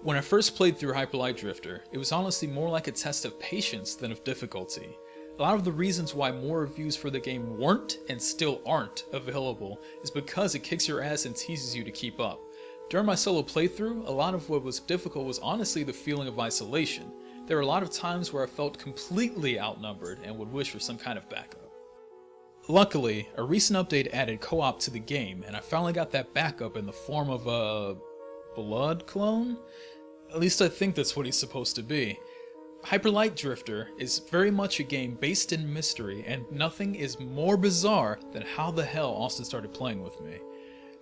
When I first played through Hyper Light Drifter, it was honestly more like a test of patience than of difficulty. A lot of the reasons why more reviews for the game weren't and still aren't available is because it kicks your ass and teases you to keep up. During my solo playthrough, a lot of what was difficult was honestly the feeling of isolation. There were a lot of times where I felt completely outnumbered and would wish for some kind of backup. Luckily, a recent update added co-op to the game, and I finally got that backup in the form of a blood clone? At least I think that's what he's supposed to be. Hyper Light Drifter is very much a game based in mystery, and nothing is more bizarre than how the hell Austin started playing with me.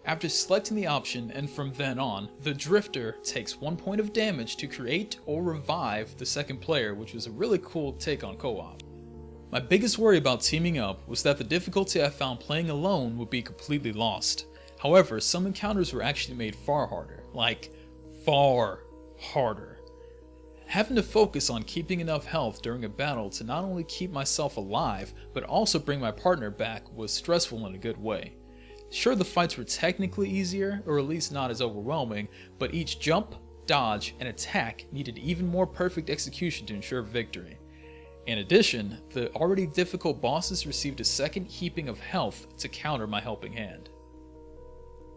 After selecting the option, and from then on, the Drifter takes 1 point of damage to create or revive the second player, which was a really cool take on co-op. My biggest worry about teaming up was that the difficulty I found playing alone would be completely lost. However, some encounters were actually made far harder, like far harder. Having to focus on keeping enough health during a battle to not only keep myself alive, but also bring my partner back was stressful in a good way. Sure, the fights were technically easier, or at least not as overwhelming, but each jump, dodge, and attack needed even more perfect execution to ensure victory. In addition, the already difficult bosses received a second heaping of health to counter my helping hand.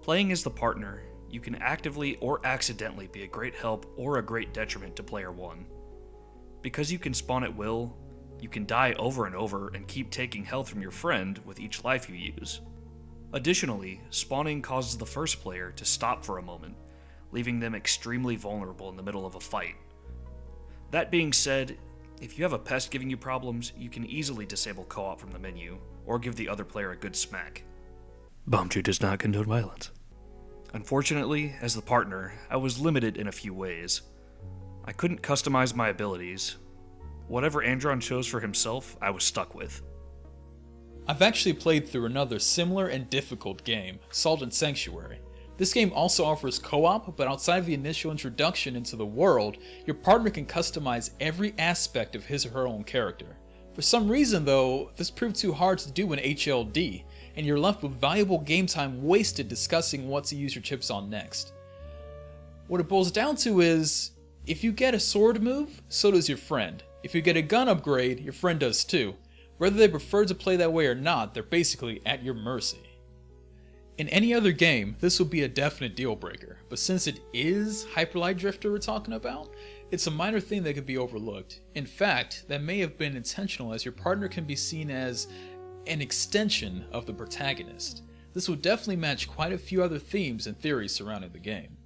Playing as the partner, you can actively or accidentally be a great help or a great detriment to player 1. Because you can spawn at will, you can die over and over and keep taking health from your friend with each life you use. Additionally, spawning causes the first player to stop for a moment, leaving them extremely vulnerable in the middle of a fight. That being said, if you have a pest giving you problems, you can easily disable co-op from the menu, or give the other player a good smack. Bombchu does not condone violence. Unfortunately, as the partner, I was limited in a few ways. I couldn't customize my abilities. Whatever Andron chose for himself, I was stuck with. I've actually played through another similar and difficult game, Salt and Sanctuary. This game also offers co-op, but outside of the initial introduction into the world, your partner can customize every aspect of his or her own character. For some reason though, this proved too hard to do in HLD, and you're left with valuable game time wasted discussing what to use your chips on next. What it boils down to is, if you get a sword move, so does your friend. If you get a gun upgrade, your friend does too. Whether they prefer to play that way or not, they're basically at your mercy. In any other game, this would be a definite deal breaker, but since it is Hyper Light Drifter we're talking about, it's a minor thing that could be overlooked. In fact, that may have been intentional, as your partner can be seen as an extension of the protagonist. This would definitely match quite a few other themes and theories surrounding the game.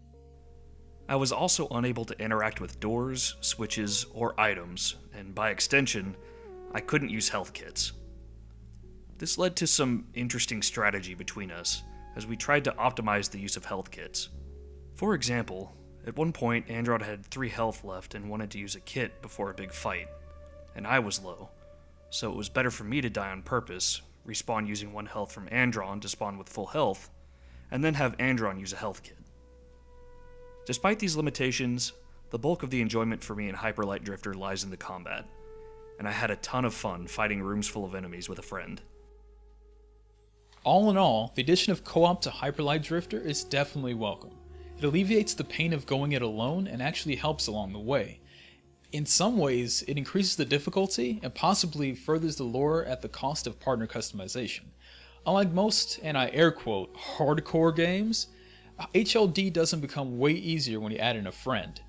I was also unable to interact with doors, switches, or items, and by extension, I couldn't use health kits. This led to some interesting strategy between us, as we tried to optimize the use of health kits. For example, at one point Andron had 3 health left and wanted to use a kit before a big fight, and I was low, so it was better for me to die on purpose, respawn using 1 health from Andron to spawn with full health, and then have Andron use a health kit. Despite these limitations, the bulk of the enjoyment for me in Hyper Light Drifter lies in the combat, and I had a ton of fun fighting rooms full of enemies with a friend. All in all, the addition of co-op to Hyper Light Drifter is definitely welcome. It alleviates the pain of going it alone and actually helps along the way. In some ways, it increases the difficulty and possibly furthers the lore at the cost of partner customization. Unlike most, and I air quote, hardcore games, HLD doesn't become way easier when you add in a friend.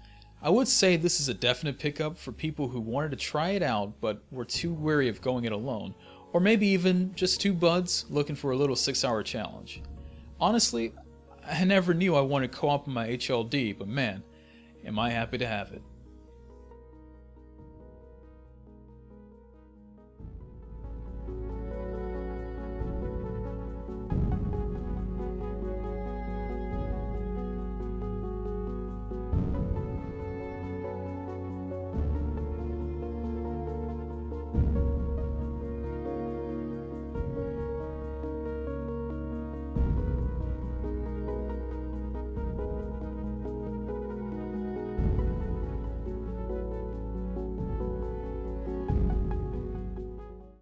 I would say this is a definite pickup for people who wanted to try it out but were too wary of going it alone, or maybe even just 2 buds looking for a little 6-hour challenge. Honestly, I never knew I wanted co-op in my HLD, but man, am I happy to have it.